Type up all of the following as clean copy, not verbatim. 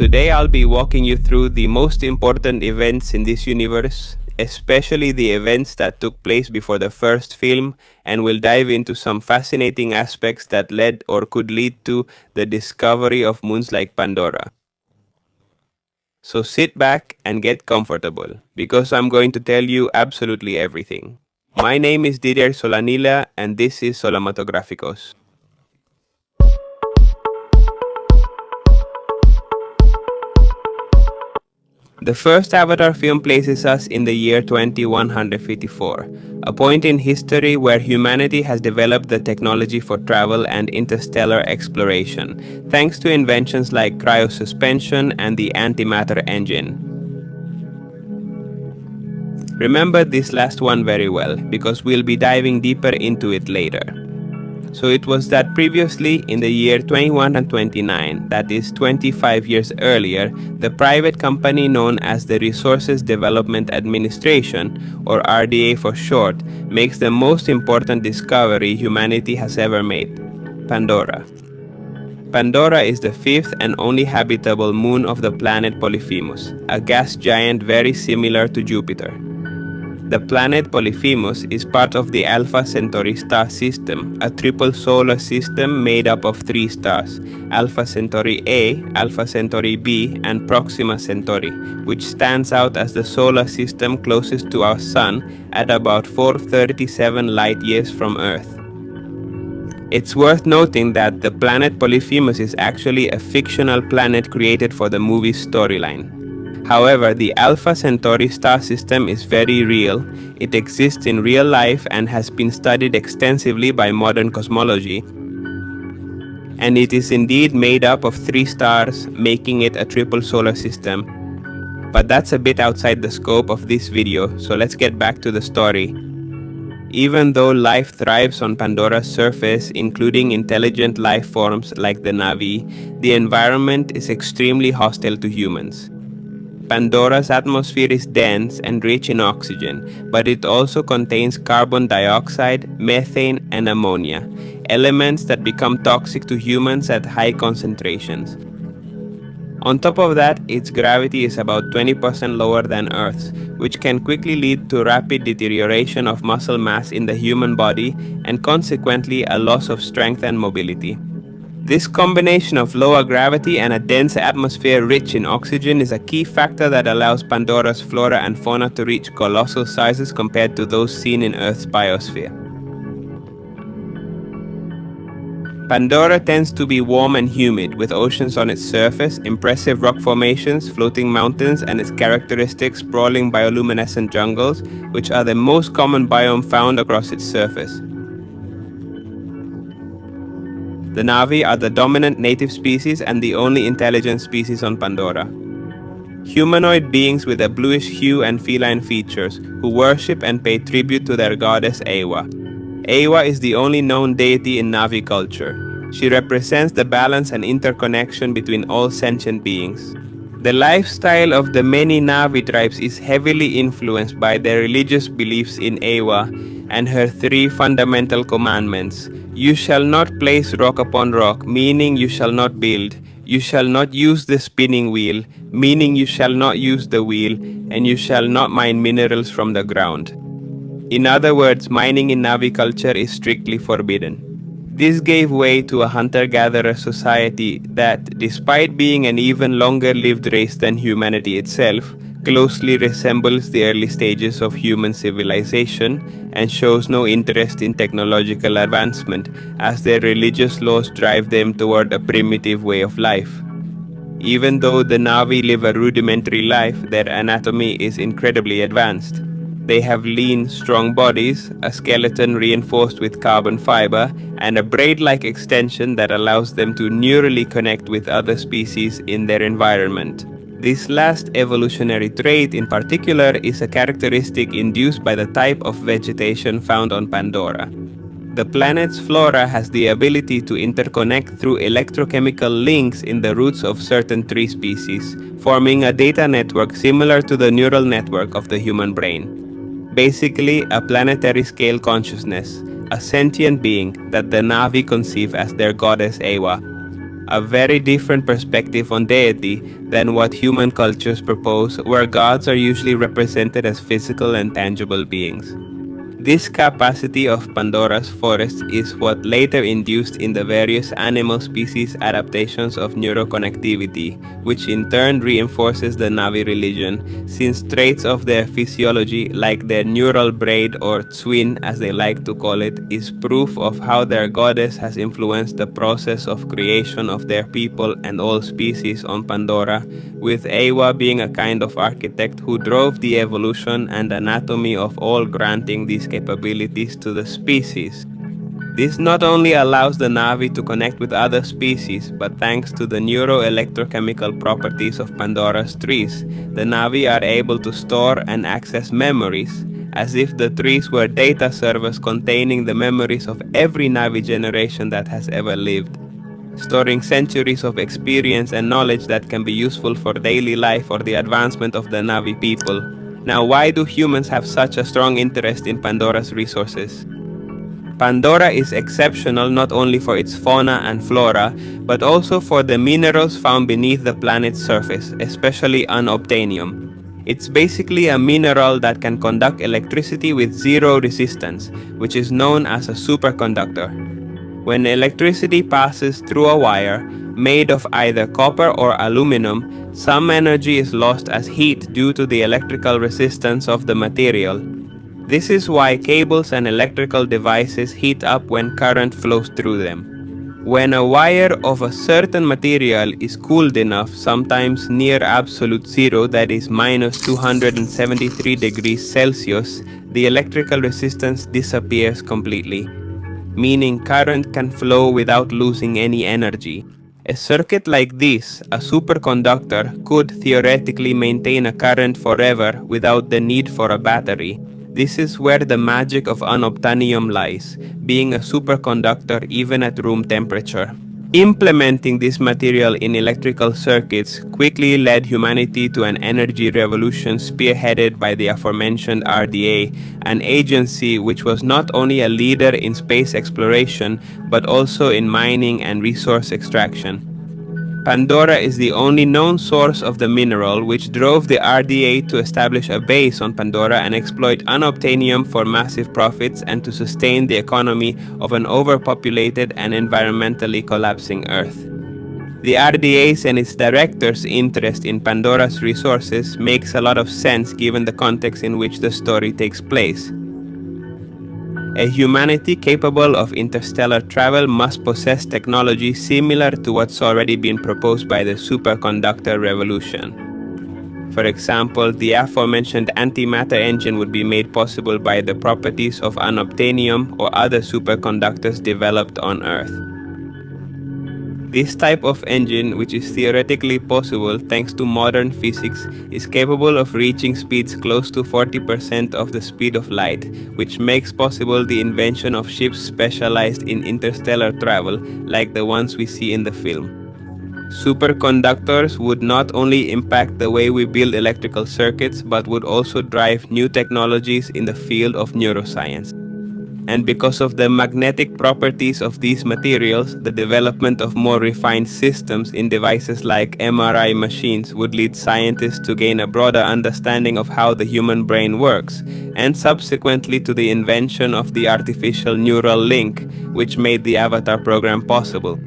Today I'll be walking you through the most important events in this universe, especially the events that took place before the first film, and we'll dive into some fascinating aspects that led or could lead to the discovery of moons like Pandora. So sit back and get comfortable, because I'm going to tell you absolutely everything. My name is Didier Solanila, and this is Solamatográficos. The first Avatar film places us in the year 2154, a point in history where humanity has developed the technology for travel and interstellar exploration, thanks to inventions like cryosuspension and the antimatter engine. Remember this last one very well, because we'll be diving deeper into it later. So it was that previously in the year 2129, that is 25 years earlier, the private company known as the Resources Development Administration, or RDA for short, makes the most important discovery humanity has ever made: Pandora. Pandora is the fifth and only habitable moon of the planet Polyphemus, a gas giant very similar to Jupiter. The planet Polyphemus is part of the Alpha Centauri star system, a triple solar system made up of three stars: Alpha Centauri A, Alpha Centauri B, and Proxima Centauri, which stands out as the solar system closest to our Sun at about 437 light years from Earth. It's worth noting that the planet Polyphemus is actually a fictional planet created for the movie's storyline. However, the Alpha Centauri star system is very real. It exists in real life and has been studied extensively by modern cosmology. And it is indeed made up of three stars, making it a triple solar system. But that's a bit outside the scope of this video, so let's get back to the story. Even though life thrives on Pandora's surface, including intelligent life forms like the Na'vi, the environment is extremely hostile to humans. Pandora's atmosphere is dense and rich in oxygen, but it also contains carbon dioxide, methane, and ammonia, elements that become toxic to humans at high concentrations. On top of that, its gravity is about 20% lower than Earth's, which can quickly lead to rapid deterioration of muscle mass in the human body and consequently a loss of strength and mobility. This combination of lower gravity and a dense atmosphere rich in oxygen is a key factor that allows Pandora's flora and fauna to reach colossal sizes compared to those seen in Earth's biosphere. Pandora tends to be warm and humid, with oceans on its surface, impressive rock formations, floating mountains, and its characteristic sprawling bioluminescent jungles, which are the most common biome found across its surface. The Na'vi are the dominant native species and the only intelligent species on Pandora. Humanoid beings with a bluish hue and feline features, who worship and pay tribute to their goddess Eywa. Eywa is the only known deity in Na'vi culture. She represents the balance and interconnection between all sentient beings. The lifestyle of the many Na'vi tribes is heavily influenced by their religious beliefs in Eywa and her three fundamental commandments. You shall not place rock upon rock, meaning you shall not build. You shall not use the spinning wheel, meaning you shall not use the wheel, and you shall not mine minerals from the ground. In other words, mining in Na'vi culture is strictly forbidden. This gave way to a hunter-gatherer society that, despite being an even longer-lived race than humanity itself, closely resembles the early stages of human civilization and shows no interest in technological advancement, as their religious laws drive them toward a primitive way of life. Even though the Na'vi live a rudimentary life, their anatomy is incredibly advanced. They have lean, strong bodies, a skeleton reinforced with carbon fiber, and a braid-like extension that allows them to neurally connect with other species in their environment. This last evolutionary trait in particular is a characteristic induced by the type of vegetation found on Pandora. The planet's flora has the ability to interconnect through electrochemical links in the roots of certain tree species, forming a data network similar to the neural network of the human brain. Basically, a planetary scale consciousness, a sentient being that the Na'vi conceive as their goddess Eywa. a very different perspective on deity than what human cultures propose, where gods are usually represented as physical and tangible beings. This capacity of Pandora's forest is what later induced in the various animal species adaptations of neuroconnectivity, which in turn reinforces the Navi religion, since traits of their physiology, like their neural braid or twin as they like to call it, is proof of how their goddess has influenced the process of creation of their people and all species on Pandora, with Eywa being a kind of architect who drove the evolution and anatomy of all, granting these capabilities to the species. This not only allows the Navi to connect with other species, but thanks to the neuroelectrochemical properties of Pandora's trees, the Navi are able to store and access memories, as if the trees were data servers containing the memories of every Navi generation that has ever lived, storing centuries of experience and knowledge that can be useful for daily life or the advancement of the Navi people. Now, why do humans have such a strong interest in Pandora's resources? Pandora is exceptional not only for its fauna and flora, but also for the minerals found beneath the planet's surface, especially unobtainium. It's basically a mineral that can conduct electricity with zero resistance, which is known as a superconductor. When electricity passes through a wire made of either copper or aluminum, some energy is lost as heat due to the electrical resistance of the material. This is why cables and electrical devices heat up when current flows through them. When a wire of a certain material is cooled enough, sometimes near absolute zero, that is minus 273 degrees Celsius, the electrical resistance disappears completely, meaning current can flow without losing any energy. A circuit like this, a superconductor, could theoretically maintain a current forever without the need for a battery. This is where the magic of unobtainium lies, being a superconductor even at room temperature. Implementing this material in electrical circuits quickly led humanity to an energy revolution spearheaded by the aforementioned RDA, an agency which was not only a leader in space exploration, but also in mining and resource extraction. Pandora is the only known source of the mineral, which drove the RDA to establish a base on Pandora and exploit unobtainium for massive profits and to sustain the economy of an overpopulated and environmentally collapsing Earth. The RDA's and its directors' interest in Pandora's resources makes a lot of sense given the context in which the story takes place. A humanity capable of interstellar travel must possess technology similar to what's already been proposed by the superconductor revolution. For example, the aforementioned antimatter engine would be made possible by the properties of unobtainium or other superconductors developed on Earth. This type of engine, which is theoretically possible thanks to modern physics, is capable of reaching speeds close to 40% of the speed of light, which makes possible the invention of ships specialized in interstellar travel, like the ones we see in the film. Superconductors would not only impact the way we build electrical circuits, but would also drive new technologies in the field of neuroscience. And because of the magnetic properties of these materials, the development of more refined systems in devices like MRI machines would lead scientists to gain a broader understanding of how the human brain works, and subsequently to the invention of the artificial neural link, which made the Avatar program possible.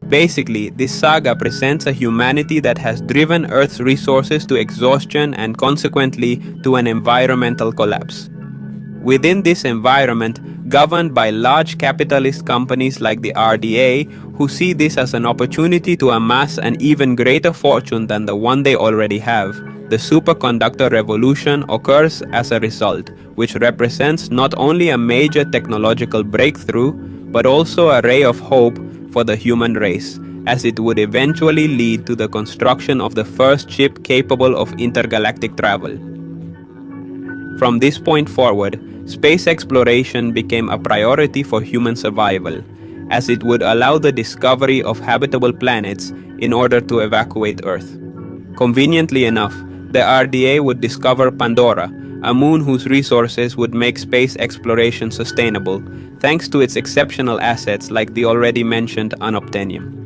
Basically, this saga presents a humanity that has driven Earth's resources to exhaustion and consequently to an environmental collapse. Within this environment, governed by large capitalist companies like the RDA, who see this as an opportunity to amass an even greater fortune than the one they already have, the superconductor revolution occurs as a result, which represents not only a major technological breakthrough, but also a ray of hope for the human race, as it would eventually lead to the construction of the first ship capable of intergalactic travel. From this point forward, space exploration became a priority for human survival, as it would allow the discovery of habitable planets in order to evacuate Earth. Conveniently enough, the RDA would discover Pandora, a moon whose resources would make space exploration sustainable, thanks to its exceptional assets like the already mentioned unobtainium.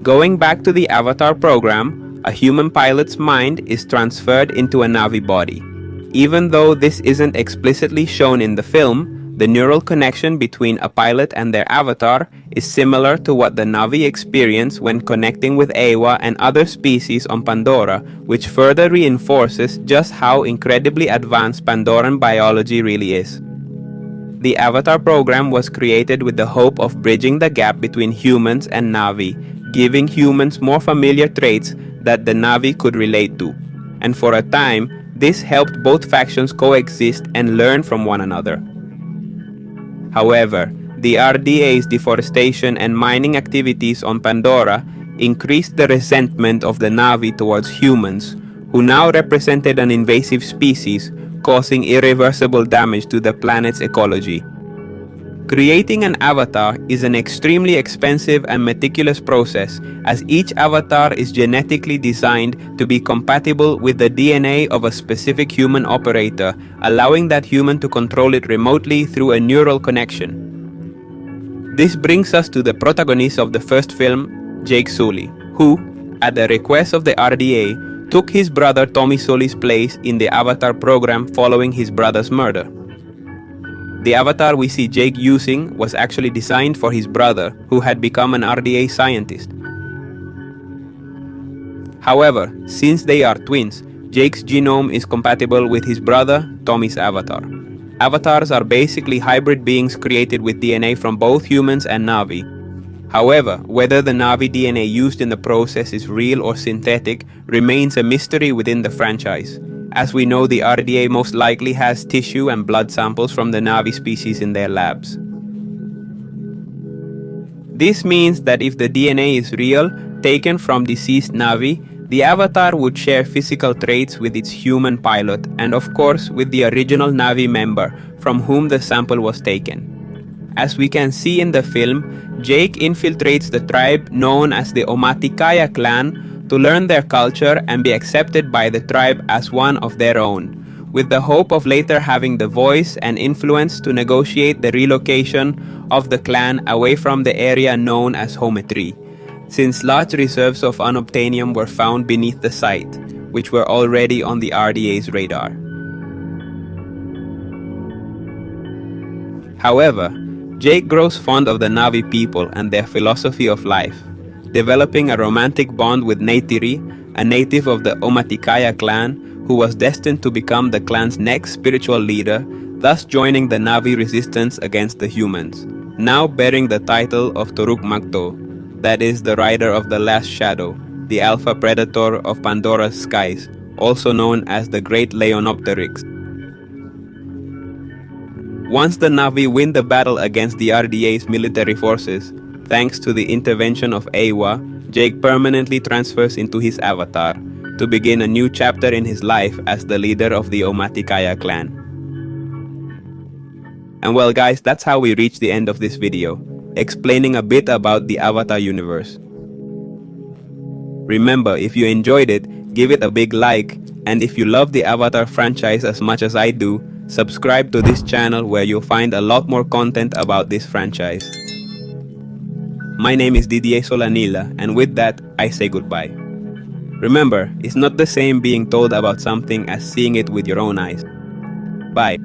Going back to the Avatar program, a human pilot's mind is transferred into a Na'vi body. Even though this isn't explicitly shown in the film, the neural connection between a pilot and their avatar is similar to what the Na'vi experience when connecting with Eywa and other species on Pandora, which further reinforces just how incredibly advanced Pandoran biology really is. The Avatar program was created with the hope of bridging the gap between humans and Na'vi, giving humans more familiar traits that the Na'vi could relate to. And for a time, this helped both factions coexist and learn from one another. However, the RDA's deforestation and mining activities on Pandora increased the resentment of the Na'vi towards humans, who now represented an invasive species, causing irreversible damage to the planet's ecology. Creating an avatar is an extremely expensive and meticulous process, as each avatar is genetically designed to be compatible with the DNA of a specific human operator, allowing that human to control it remotely through a neural connection. This brings us to the protagonist of the first film, Jake Sully, who, at the request of the RDA, took his brother Tommy Sully's place in the Avatar program following his brother's murder. The avatar we see Jake using was actually designed for his brother, who had become an RDA scientist. However, since they are twins, Jake's genome is compatible with his brother, Tommy's avatar. Avatars are basically hybrid beings created with DNA from both humans and Na'vi. However, whether the Na'vi DNA used in the process is real or synthetic remains a mystery within the franchise. As we know, the RDA most likely has tissue and blood samples from the Na'vi species in their labs. This means that if the DNA is real, taken from deceased Na'vi, the avatar would share physical traits with its human pilot and of course with the original Na'vi member from whom the sample was taken. As we can see in the film, Jake infiltrates the tribe known as the Omaticaya clan to learn their culture and be accepted by the tribe as one of their own, with the hope of later having the voice and influence to negotiate the relocation of the clan away from the area known as Hometri, since large reserves of unobtainium were found beneath the site, which were already on the RDA's radar. However, Jake grows fond of the Na'vi people and their philosophy of life, developing a romantic bond with Neytiri, a native of the Omaticaya clan who was destined to become the clan's next spiritual leader, thus joining the Na'vi resistance against the humans, now bearing the title of Toruk Magto, that is the rider of the last shadow, the alpha predator of Pandora's skies, also known as the Great Leonopteryx. Once the Na'vi win the battle against the RDA's military forces, thanks to the intervention of Eywa, Jake permanently transfers into his avatar to begin a new chapter in his life as the leader of the Omaticaya clan. And well guys, that's how we reach the end of this video, explaining a bit about the Avatar universe. Remember, if you enjoyed it, give it a big like, and if you love the Avatar franchise as much as I do, subscribe to this channel where you'll find a lot more content about this franchise. My name is Didier Solanilla, and with that, I say goodbye. Remember, it's not the same being told about something as seeing it with your own eyes. Bye.